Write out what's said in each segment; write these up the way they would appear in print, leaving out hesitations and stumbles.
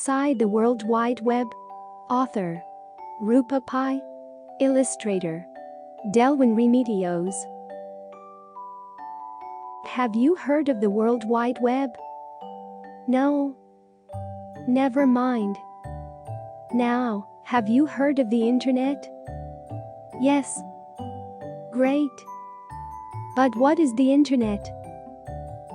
inside the World Wide Web? Author: Roopa Pai. Illustrator: Delwyn. Remedios. Have you heard of the World Wide Web? No? Never mind. Now, have you heard of the internet? Yes. Great. But what is the internet?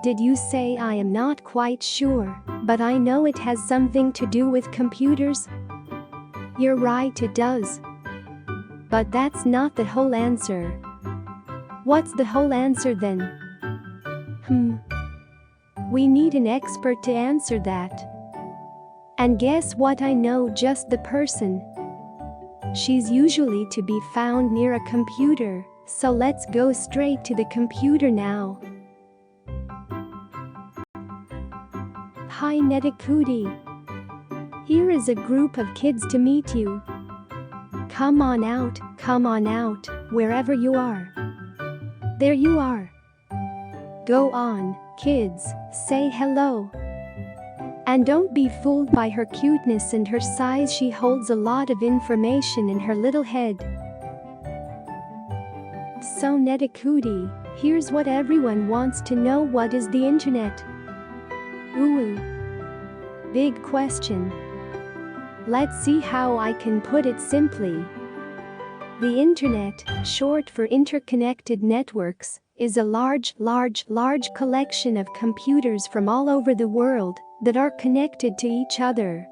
Did you say? I am not quite sure, but I know it has something to do with computers. You're right, it does. But that's not the whole answer. What's the whole answer then? We need an expert to answer that. And guess what? I know just the person. She's usually to be found near a computer, so let's go straight to the computer now. Hi Nettikutti. Here is a group of kids to meet you. Come on out, wherever you are. There you are. Go on, kids, say hello. And don't be fooled by her cuteness and her size. She holds a lot of information in her little head. So Nettikutti, here's what everyone wants to know. What is the internet? Ooh. Big question. Let's see how I can put it simply. The internet, short for interconnected networks, is a large collection of computers from all over the world that are connected to each other.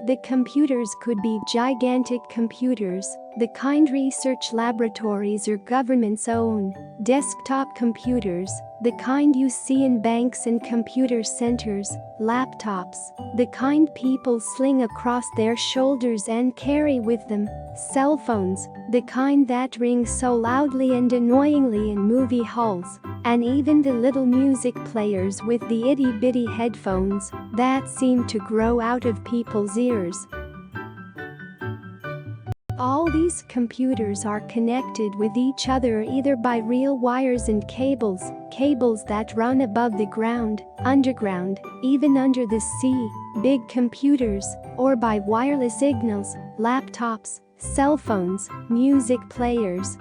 The computers could be gigantic computers, the kind research laboratories or governments own, desktop computers, the kind you see in banks and computer centers, laptops, the kind people sling across their shoulders and carry with them, cell phones, the kind that ring so loudly and annoyingly in movie halls, and even the little music players with the itty-bitty headphones that seem to grow out of people's ears. All these computers are connected with each other either by real wires and cables that run above the ground, underground, even under the sea, big computers, or by wireless signals, laptops, cell phones, music players.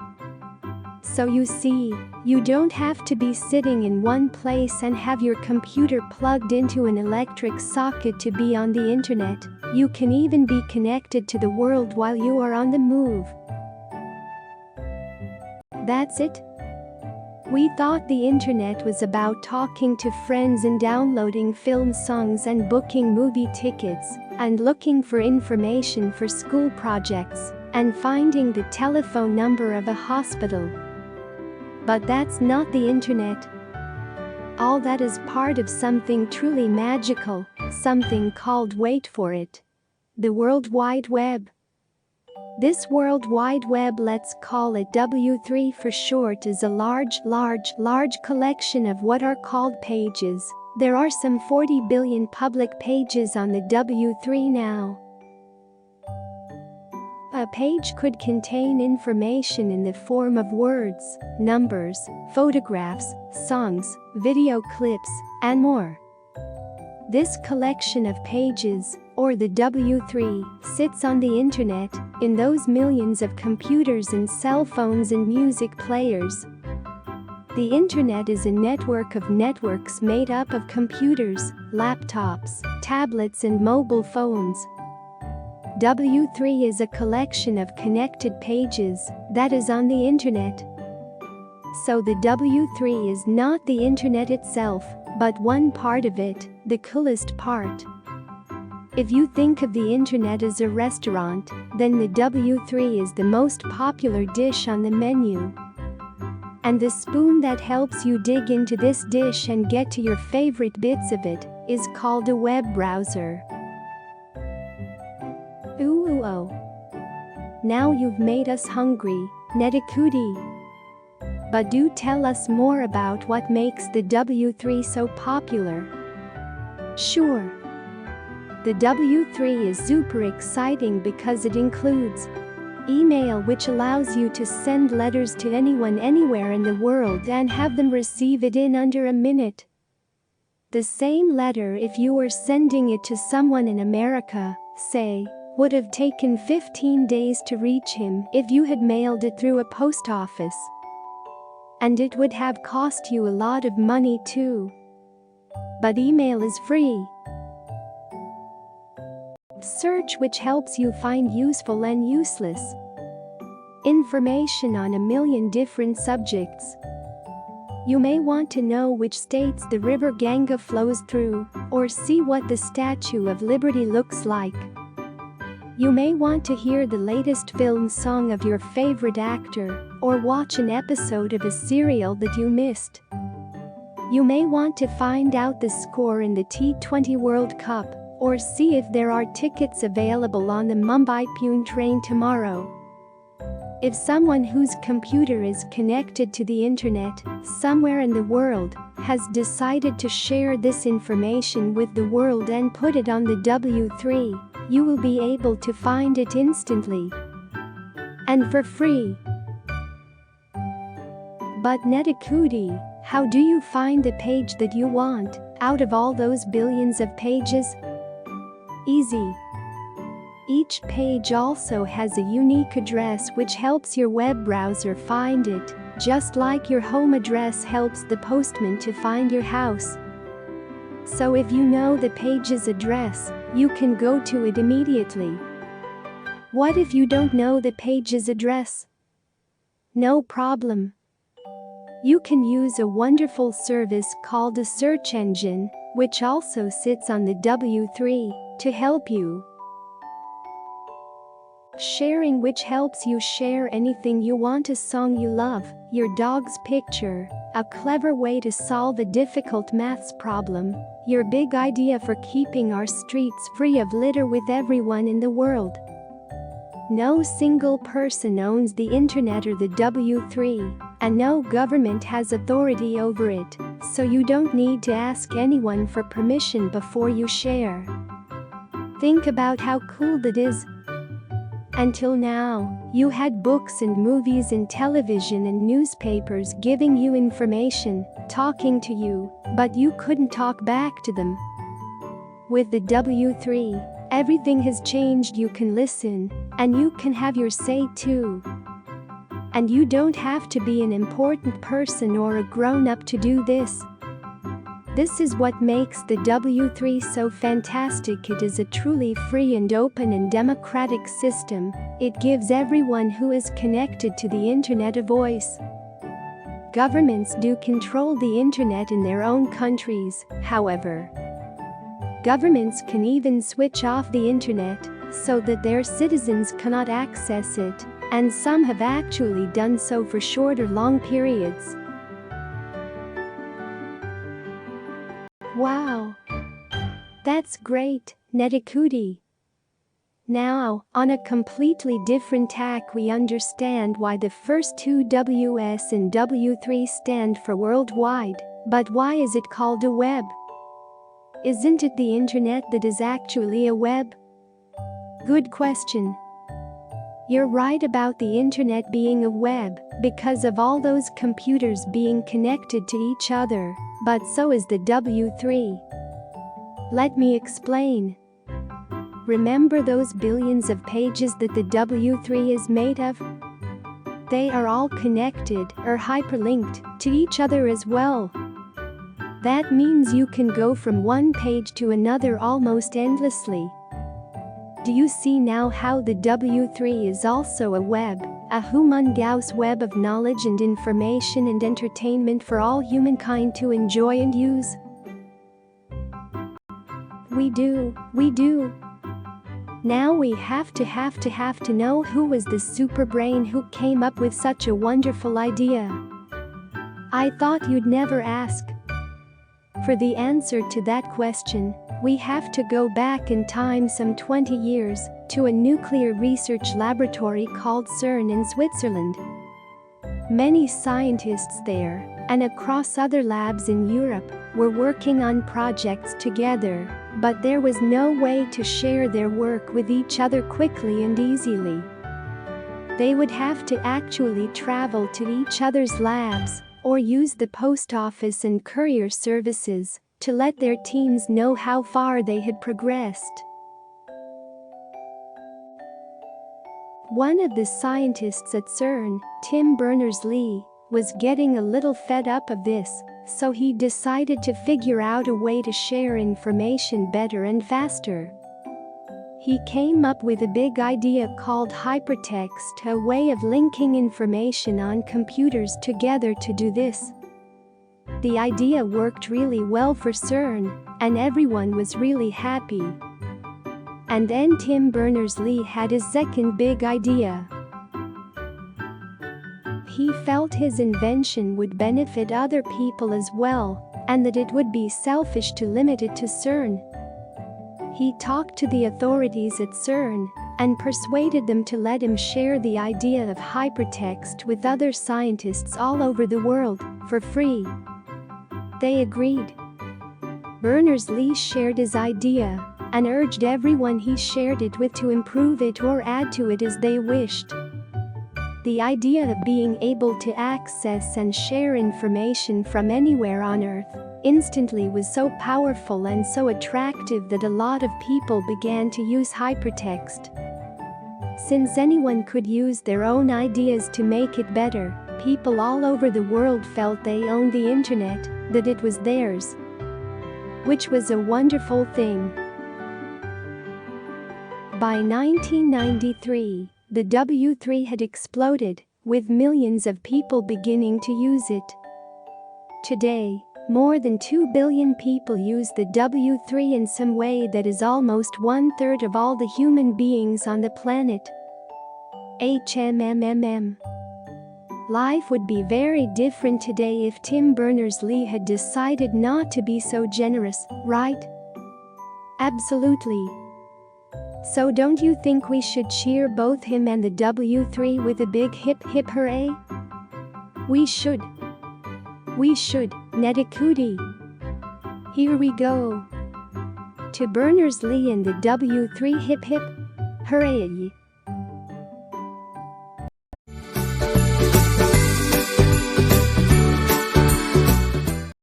So you see, you don't have to be sitting in one place and have your computer plugged into an electric socket to be on the internet. You can even be connected to the world while you are on the move. That's it? We thought the internet was about talking to friends and downloading film songs and booking movie tickets and looking for information for school projects and finding the telephone number of a hospital. But that's not the internet. All that is part of something truly magical, something called, wait for it, the World Wide Web. This World Wide Web, let's call it W3 for short, is a large collection of what are called pages. There are some 40 billion public pages on the W3 now. A page could contain information in the form of words, numbers, photographs, songs, video clips, and more. This collection of pages, or the W3, sits on the internet, in those millions of computers and cell phones and music players. The internet is a network of networks made up of computers, laptops, tablets and mobile phones. W3 is a collection of connected pages that is on the internet. So the W3 is not the internet itself, but one part of it, the coolest part. If you think of the internet as a restaurant, then the W3 is the most popular dish on the menu. And the spoon that helps you dig into this dish and get to your favorite bits of it is called a web browser. Oh. Now you've made us hungry, Nettikutti. But do tell us more about what makes the W3 so popular. Sure. The W3 is super exciting because it includes email, which allows you to send letters to anyone anywhere in the world and have them receive it in under a minute. The same letter, if you were sending it to someone in America, say, would have taken 15 days to reach him if you had mailed it through a post office. And it would have cost you a lot of money too. But email is free. Search, which helps you find useful and useless information on a million different subjects. You may want to know which states the river Ganga flows through, or see what the Statue of Liberty looks like. You may want to hear the latest film song of your favorite actor, or watch an episode of a serial that you missed. You may want to find out the score in the T20 World Cup, or see if there are tickets available on the Mumbai-Pune train tomorrow. If someone whose computer is connected to the internet somewhere in the world has decided to share this information with the world and put it on the W3, you will be able to find it instantly and for free. But Nettikutti, how do you find the page that you want out of all those billions of pages? Easy. Each page also has a unique address which helps your web browser find it, just like your home address helps the postman to find your house. So if you know the page's address, you can go to it immediately. What if you don't know the page's address? No problem. You can use a wonderful service called a search engine, which also sits on the W3, to help you. Sharing, which helps you share anything you want, a song you love, your dog's picture, a clever way to solve a difficult maths problem, your big idea for keeping our streets free of litter with everyone in the world. No single person owns the internet or the W3, and no government has authority over it, so you don't need to ask anyone for permission before you share. Think about how cool that is. Until now, you had books and movies and television and newspapers giving you information, talking to you, but you couldn't talk back to them. With the W3, everything has changed. You can listen, and you can have your say too. And you don't have to be an important person or a grown-up to do this. This is what makes the W3 so fantastic. It is a truly free and open and democratic system. It gives everyone who is connected to the internet a voice. Governments do control the internet in their own countries, however. Governments can even switch off the internet so that their citizens cannot access it, and some have actually done so for short or long periods. Wow! That's great, Nettikutti. Now, on a completely different tack, we understand why the first two WS and W3 stand for worldwide, but why is it called a web? Isn't it the internet that is actually a web? Good question. You're right about the internet being a web because of all those computers being connected to each other, but so is the W3. Let me explain. Remember those billions of pages that the W3 is made of? They are all connected or hyperlinked to each other as well. That means you can go from one page to another almost endlessly. Do you see now how the W3 is also a web, a humongous web of knowledge and information and entertainment for all humankind to enjoy and use? We do. Now we have to know who was the super brain who came up with such a wonderful idea. I thought you'd never ask. For the answer to that question, we have to go back in time some 20 years to a nuclear research laboratory called CERN in Switzerland. Many scientists there, and across other labs in Europe, were working on projects together, but there was no way to share their work with each other quickly and easily. They would have to actually travel to each other's labs, or use the post office and courier services to let their teams know how far they had progressed. One of the scientists at CERN, Tim Berners-Lee, was getting a little fed up of this, so he decided to figure out a way to share information better and faster. He came up with a big idea called hypertext, a way of linking information on computers together to do this. The idea worked really well for CERN, and everyone was really happy. And then Tim Berners-Lee had his second big idea. He felt his invention would benefit other people as well, and that it would be selfish to limit it to CERN. He talked to the authorities at CERN and persuaded them to let him share the idea of hypertext with other scientists all over the world, for free. They agreed. Berners-Lee shared his idea and urged everyone he shared it with to improve it or add to it as they wished. The idea of being able to access and share information from anywhere on Earth instantly was so powerful and so attractive that a lot of people began to use hypertext. Since anyone could use their own ideas to make it better, people all over the world felt they owned the internet, that it was theirs. Which was a wonderful thing. By 1993, the W3 had exploded, with millions of people beginning to use it. Today, more than 2 billion people use the W3 in some way that is almost 1/3 of all the human beings on the planet. Hmmm. Life would be very different today if Tim Berners-Lee had decided not to be so generous, right? Absolutely. So don't you think we should cheer both him and the W3 with a big hip hip hooray? We should. We should, Nettikutti. Here we go. To Berners-Lee and the W3 hip hip hooray.